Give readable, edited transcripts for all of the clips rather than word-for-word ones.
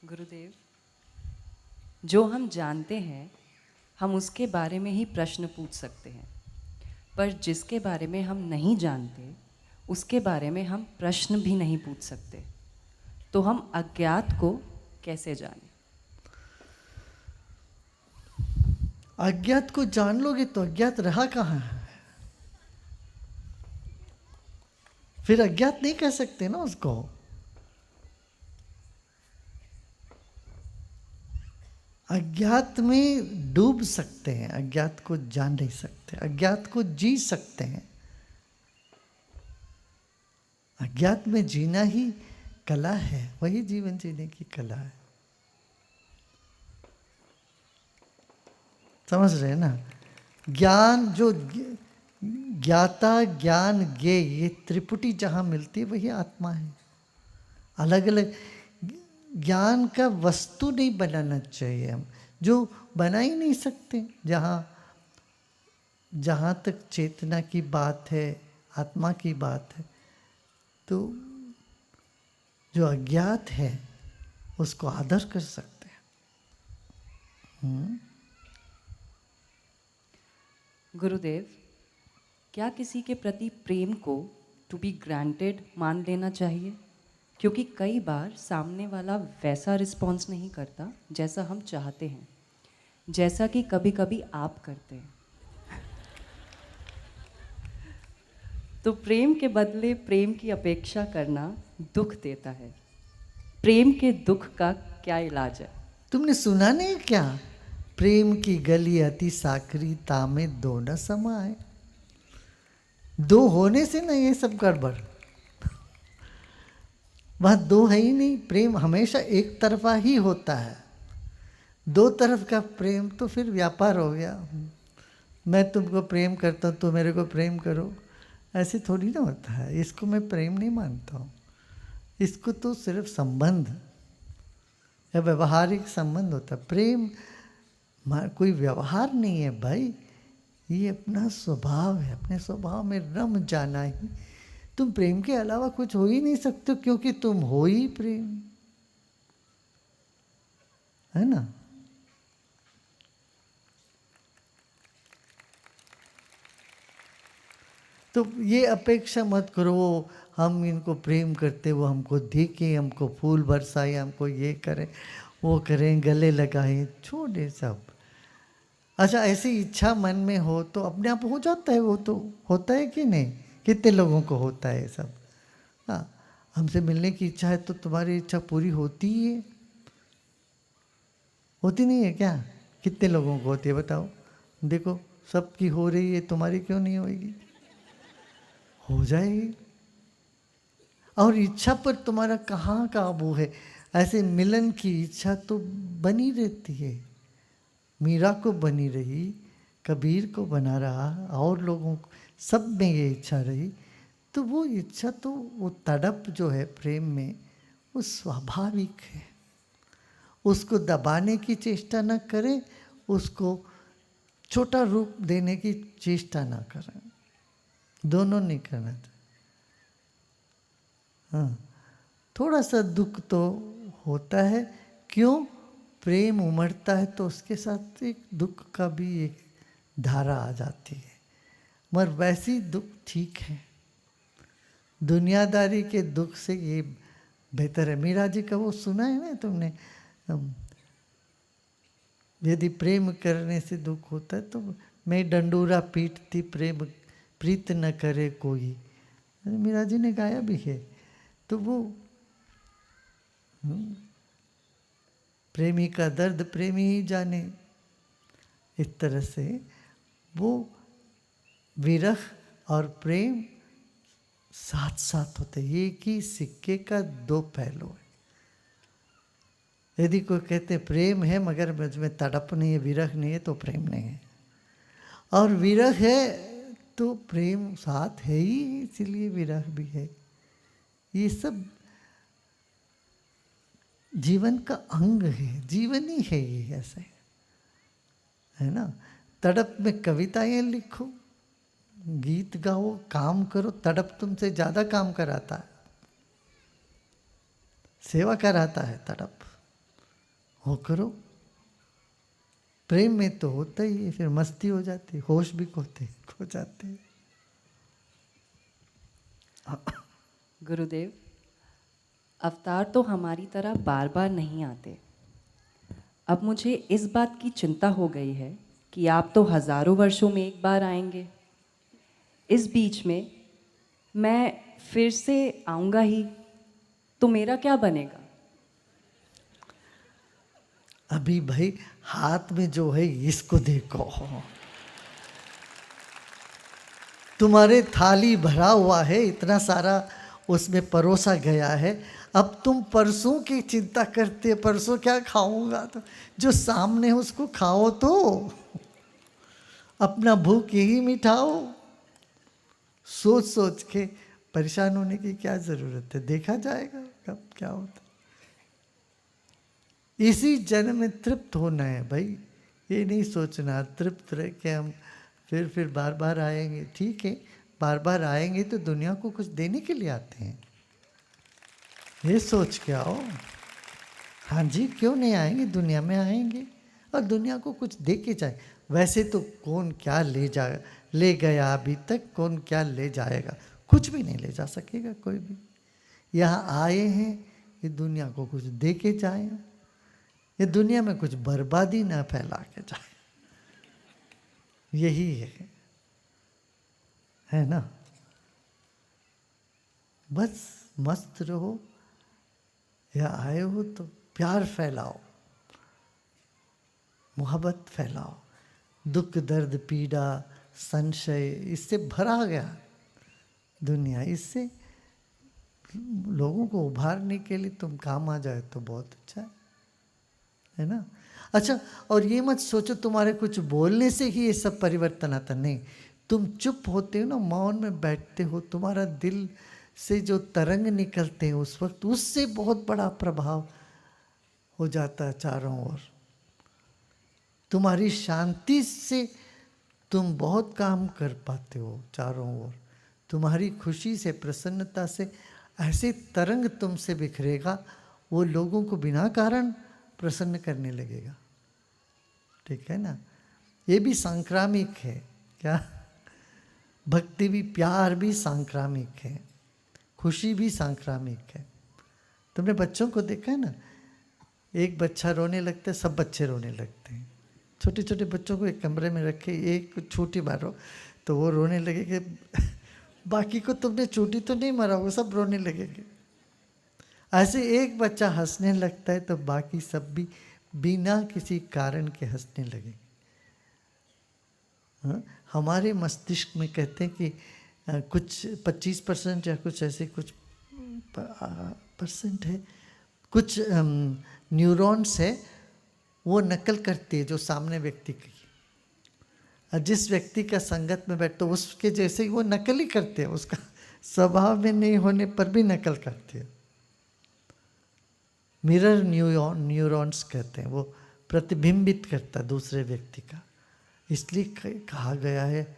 गुरुदेव, जो हम जानते हैं हम उसके बारे में ही प्रश्न पूछ सकते हैं, पर जिसके बारे में हम नहीं जानते उसके बारे में हम प्रश्न भी नहीं पूछ सकते। तो हम अज्ञात को कैसे जानें? अज्ञात को जान लोगे तो अज्ञात रहा कहाँ है? फिर अज्ञात नहीं कह सकते ना उसको। अज्ञात में डूब सकते हैं, अज्ञात को जान नहीं सकते, अज्ञात को जी सकते हैं। अज्ञात में जीना ही कला है, वही जीवन जीने की कला है। समझ रहे हैं ना? ज्ञान जो ज्ञाता ज्ञान ज्ञे, ये त्रिपुटी जहाँ मिलती है वही आत्मा है। अलग अलग ज्ञान का वस्तु नहीं बनाना चाहिए हम, जो बना ही नहीं सकते। जहाँ तक चेतना की बात है, आत्मा की बात है, तो जो अज्ञात है उसको आदर कर सकते हैं। गुरुदेव, क्या किसी के प्रति प्रेम को टू बी ग्रांटेड मान लेना चाहिए? क्योंकि कई बार सामने वाला वैसा रिस्पॉन्स नहीं करता जैसा हम चाहते हैं, जैसा कि कभी कभी आप करते हैं। तो प्रेम के बदले प्रेम की अपेक्षा करना दुख देता है। प्रेम के दुख का क्या इलाज है? तुमने सुना नहीं क्या? प्रेम की गली अति साकरी, तामे दो न समाए। दो होने से ना ये सब गड़बड़। वह दो है ही नहीं। प्रेम हमेशा एक तरफा ही होता है। दो तरफ का प्रेम तो फिर व्यापार हो गया। मैं तुमको प्रेम करता हूँ, तो मेरे को प्रेम करो, ऐसे थोड़ी ना होता है। इसको मैं प्रेम नहीं मानता हूँ। इसको तो सिर्फ संबंध या व्यवहारिक संबंध होता है। प्रेम कोई व्यवहार नहीं है भाई, ये अपना स्वभाव है। अपने स्वभाव में रम जाना ही। तुम प्रेम के अलावा कुछ हो ही नहीं सकते, क्योंकि तुम हो ही प्रेम, है ना? तो ये अपेक्षा मत करो हम इनको प्रेम करते, वो हमको देखें, हमको फूल बरसाए, हमको ये करें वो करें, गले लगाएं। छोड़े सब। अच्छा, ऐसी इच्छा मन में हो तो अपने आप हो जाता है। वो तो होता है कि नहीं? कितने लोगों को होता है सब। हाँ, हमसे मिलने की इच्छा है तो तुम्हारी इच्छा पूरी होती ही है, होती नहीं है क्या? कितने लोगों को होती है बताओ? देखो, सबकी हो रही है, तुम्हारी क्यों नहीं होगी? हो जाएगी। और इच्छा पर तुम्हारा कहाँ काबू है? ऐसे मिलन की इच्छा तो बनी रहती है। मीरा को बनी रही, कबीर को बना रहा, और लोगों को, सब में ये इच्छा रही। तो वो इच्छा तो, वो तड़प जो है प्रेम में, वो स्वाभाविक है। उसको दबाने की चेष्टा न करें, उसको छोटा रूप देने की चेष्टा न करें। दोनों नहीं करना चाहिए। हाँ, थोड़ा सा दुख तो होता है। क्यों? प्रेम उमड़ता है तो उसके साथ एक दुख का भी एक धारा आ जाती है, मगर वैसी दुख ठीक है। दुनियादारी के दुख से ये बेहतर है। मीरा जी का वो सुना है ना तुमने? यदि प्रेम करने से दुख होता है तो मैं डंडूरा पीटती प्रेम प्रीत न करे कोई। मीरा जी ने गाया भी है। तो वो प्रेमी का दर्द प्रेमी ही जाने, इस तरह से वो विरह और प्रेम साथ साथ होते। एक ही सिक्के का दो पहलू है। यदि कोई कहते प्रेम है मगर मुझमें तड़प नहीं है, विरह नहीं है, तो प्रेम नहीं है। और विरह है तो प्रेम साथ है ही, इसीलिए विरह भी है। ये सब जीवन का अंग है, जीवन ही है ये, ऐसे है ना? तड़प में कविताएं लिखो, गीत गाओ, काम करो। तड़प तुमसे ज्यादा काम कराता है, सेवा कराता है तड़प। हो करो। प्रेम में तो होता ही है, फिर मस्ती हो जाती है, होश भी खो जाते हैं। गुरुदेव, अवतार तो हमारी तरह बार बार नहीं आते। अब मुझे इस बात की चिंता हो गई है कि आप तो हजारों वर्षों में एक बार आएंगे। इस बीच में मैं फिर से आऊँगा ही, तो मेरा क्या बनेगा? अभी भाई हाथ में जो है इसको देखो, तुम्हारे थाली भरा हुआ है, इतना सारा उसमें परोसा गया है। अब तुम परसों की चिंता करते, परसों क्या खाऊंगा, तो जो सामने है उसको खाओ, तो अपना भूख यही मिटाओ। सोच सोच के परेशान होने की क्या जरूरत है, देखा जाएगा कब क्या होता। इसी जन्म में तृप्त होना है भाई, ये नहीं सोचना तृप्त रह के हम फिर बार बार आएंगे। ठीक है, बार बार आएंगे तो दुनिया को कुछ देने के लिए आते हैं, ये सोच के आओ। हाँ जी, क्यों नहीं आएंगे, दुनिया में आएंगे और दुनिया को कुछ दे के जाए। वैसे तो कौन क्या ले गया अभी तक, कौन क्या ले जाएगा, कुछ भी नहीं ले जा सकेगा कोई भी। यहाँ आए हैं ये दुनिया को कुछ दे के जाए, ये दुनिया में कुछ बर्बादी ना फैला के जाए, यही है ना। बस मस्त रहो, या आए हो तो प्यार फैलाओ, मोहब्बत फैलाओ। दुख दर्द पीड़ा संशय इससे भरा गया दुनिया, इससे लोगों को उभारने के लिए तुम काम आ जाए तो बहुत अच्छा है ना। अच्छा, और ये मत सोचो तुम्हारे कुछ बोलने से ही ये सब परिवर्तन आता, नहीं। तुम चुप होते हो ना, मौन में बैठते हो, तुम्हारा दिल से जो तरंग निकलते हैं उस वक्त, उससे बहुत बड़ा प्रभाव हो जाता है चारों ओर। तुम्हारी शांति से तुम बहुत काम कर पाते हो चारों ओर। तुम्हारी खुशी से, प्रसन्नता से ऐसे तरंग तुमसे बिखरेगा, वो लोगों को बिना कारण प्रसन्न करने लगेगा। ठीक है ना, ये भी सांक्रामिक है क्या, भक्ति भी, प्यार भी सांक्रामिक है, खुशी भी सांक्रामिक है। तुमने बच्चों को देखा है ना, एक बच्चा रोने लगता है, सब बच्चे रोने लगते हैं। छोटे छोटे बच्चों को एक कमरे में रखे, एक चोटी मारो तो वो रोने लगेंगे, बाकी को तुमने चोटी तो नहीं मारा, वो सब रोने लगेंगे। ऐसे एक बच्चा हंसने लगता है तो बाकी सब भी बिना किसी कारण के हंसने लगेंगे। हाँ? हमारे मस्तिष्क में कहते हैं कि कुछ 25% या कुछ ऐसे कुछ परसेंट है, कुछ न्यूरॉन्स है, वो नकल करती है जो सामने व्यक्ति की। जिस व्यक्ति का संगत में बैठते उसके जैसे ही वो नकल ही करते हैं, उसका स्वभाव में नहीं होने पर भी नकल करते हैं। मिरर न्यूरॉन्स कहते हैं, वो प्रतिबिंबित करता है दूसरे व्यक्ति का। इसलिए कहा गया है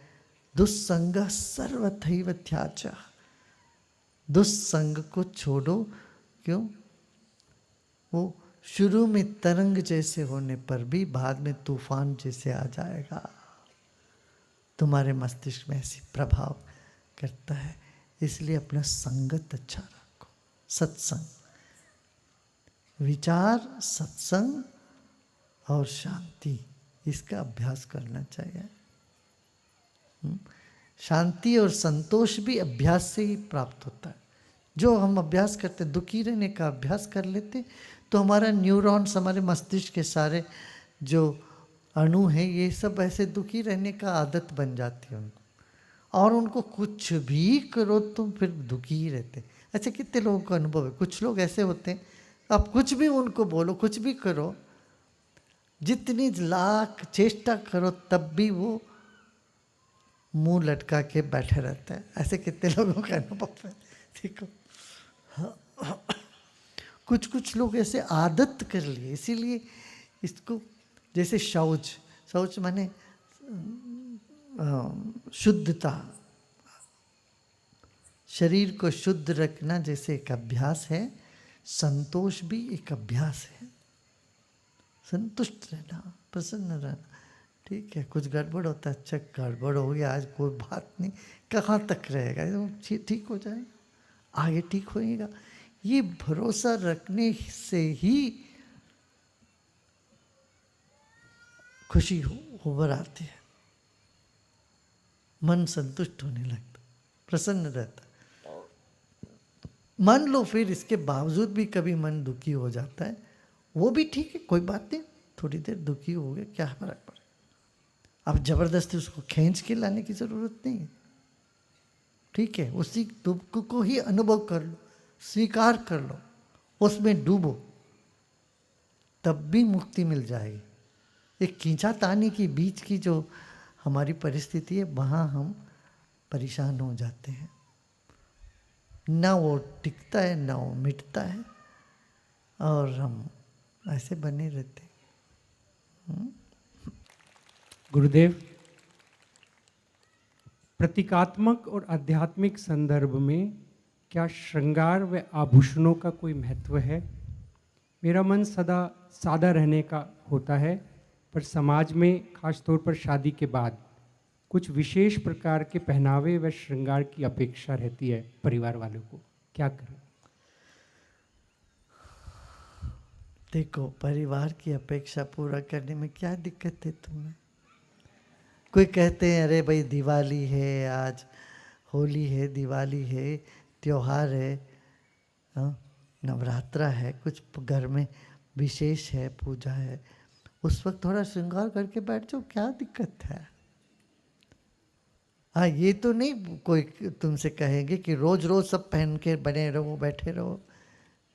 दुस्संग सर्वथैव त्याज, दुस्संग को छोड़ो। क्यों? वो शुरू में तरंग जैसे होने पर भी बाद में तूफान जैसे आ जाएगा। तुम्हारे मस्तिष्क में ऐसी प्रभाव करता है, इसलिए अपना संगत अच्छा रखो। सत्संग, विचार, सत्संग और शांति, इसका अभ्यास करना चाहिए। शांति और संतोष भी अभ्यास से ही प्राप्त होता है। जो हम अभ्यास करते, दुखी रहने का अभ्यास कर लेते, तो हमारा न्यूरॉन्स, हमारे मस्तिष्क के सारे जो अणु हैं, ये सब ऐसे दुखी रहने का आदत बन जाती है उनको, और उनको कुछ भी करो तुम फिर दुखी ही रहते। अच्छा, कितने लोगों का अनुभव है, कुछ लोग ऐसे होते हैं, आप कुछ भी उनको बोलो, कुछ भी करो, जितनी लाख चेष्टा करो तब भी वो मुंह लटका के बैठे रहते हैं। ऐसे कितने लोगों का अनुभव है, देखो। कुछ कुछ लोग ऐसे आदत कर लिए, इसीलिए इसको, जैसे शौच माने शुद्धता, शरीर को शुद्ध रखना जैसे एक अभ्यास है, संतोष भी एक अभ्यास है। संतुष्ट रहना, प्रसन्न रहना। ठीक है, कुछ गड़बड़ होता है, अच्छा गड़बड़ हो गया आज, कोई बात नहीं, कहाँ तक रहेगा, ठीक हो जाएगा, आगे ठीक होएगा। ये भरोसा रखने से ही खुशी उभर आती है, मन संतुष्ट होने लगता, प्रसन्न रहता। मान लो फिर इसके बावजूद भी कभी मन दुखी हो जाता है, वो भी ठीक है, कोई बात नहीं, थोड़ी देर दुखी हो गए, क्या फर्क पड़े। अब जबरदस्ती उसको खींच के लाने की जरूरत नहीं है। ठीक है, उसी दुख को ही अनुभव कर लो, स्वीकार कर लो, उसमें डूबो, तब भी मुक्ति मिल जाएगी। एक खींचातानी के बीच की जो हमारी परिस्थिति है, वहाँ हम परेशान हो जाते हैं, ना वो टिकता है ना वो मिटता है, और हम ऐसे बने रहते हैं। गुरुदेव, प्रतीकात्मक और आध्यात्मिक संदर्भ में क्या श्रृंगार व आभूषणों का कोई महत्व है? मेरा मन सदा सादा रहने का होता है, पर समाज में खासतौर पर शादी के बाद कुछ विशेष प्रकार के पहनावे व श्रृंगार की अपेक्षा रहती है परिवार वालों को, क्या करें? देखो, परिवार की अपेक्षा पूरा करने में क्या दिक्कत है तुम्हें? कोई कहते हैं अरे भाई दिवाली है, आज होली है, दिवाली है, त्योहार है, नवरात्रा है, कुछ घर में विशेष है, पूजा है, उस वक्त थोड़ा श्रृंगार करके बैठ जाओ, क्या दिक्कत है? हाँ, ये तो नहीं कोई तुमसे कहेंगे कि रोज रोज सब पहन के बने रहो, बैठे रहो,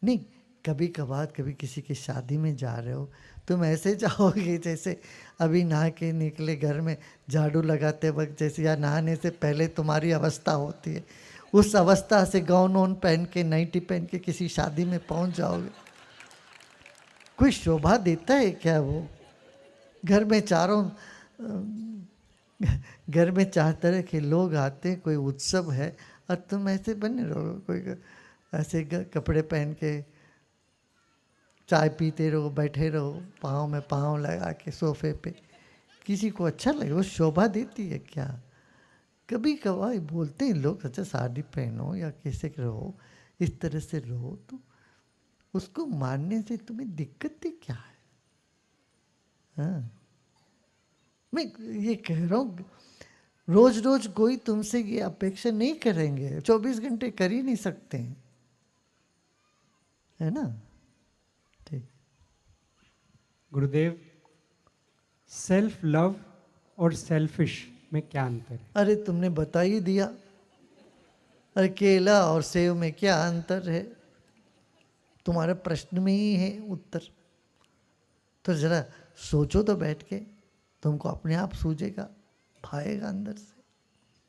नहीं। कभी कभार कभी किसी की शादी में जा रहे हो, तुम ऐसे जाओगे जैसे अभी नहा के निकले घर में झाड़ू लगाते वक्त जैसे, या नहाने से पहले तुम्हारी अवस्था होती है, उस अवस्था से गाउन वाउन पहन के, नाइटी पहन के किसी शादी में पहुंच जाओगे, कोई शोभा देता है क्या वो? घर में घर में 4 तरह के लोग आते हैं, कोई उत्सव है, और तुम ऐसे बने रहो, कोई ऐसे कपड़े पहन के चाय पीते रहो, बैठे रहो, पाँव में पाँव लगा के सोफे पे, किसी को अच्छा लगे? वो शोभा देती है क्या? कभी कभार बोलते हैं लोग, अच्छा साड़ी पहनो या कैसे रहो, इस तरह से रहो, तो उसको मानने से तुम्हें दिक्कत ही क्या है? हाँ, मैं ये कह रहा हूँ, रोज रोज कोई तुमसे ये अपेक्षा नहीं करेंगे, 24 घंटे कर ही नहीं सकते हैं, है ना? ठीक। गुरुदेव, सेल्फ लव और सेल्फिश में क्या अंतर है? अरे तुमने बता ही दिया, अरे केला और सेव में क्या अंतर है? तुम्हारे प्रश्न में ही है उत्तर। तो जरा सोचो तो बैठ के, तुमको अपने आप सूझेगा, भाएगा अंदर से।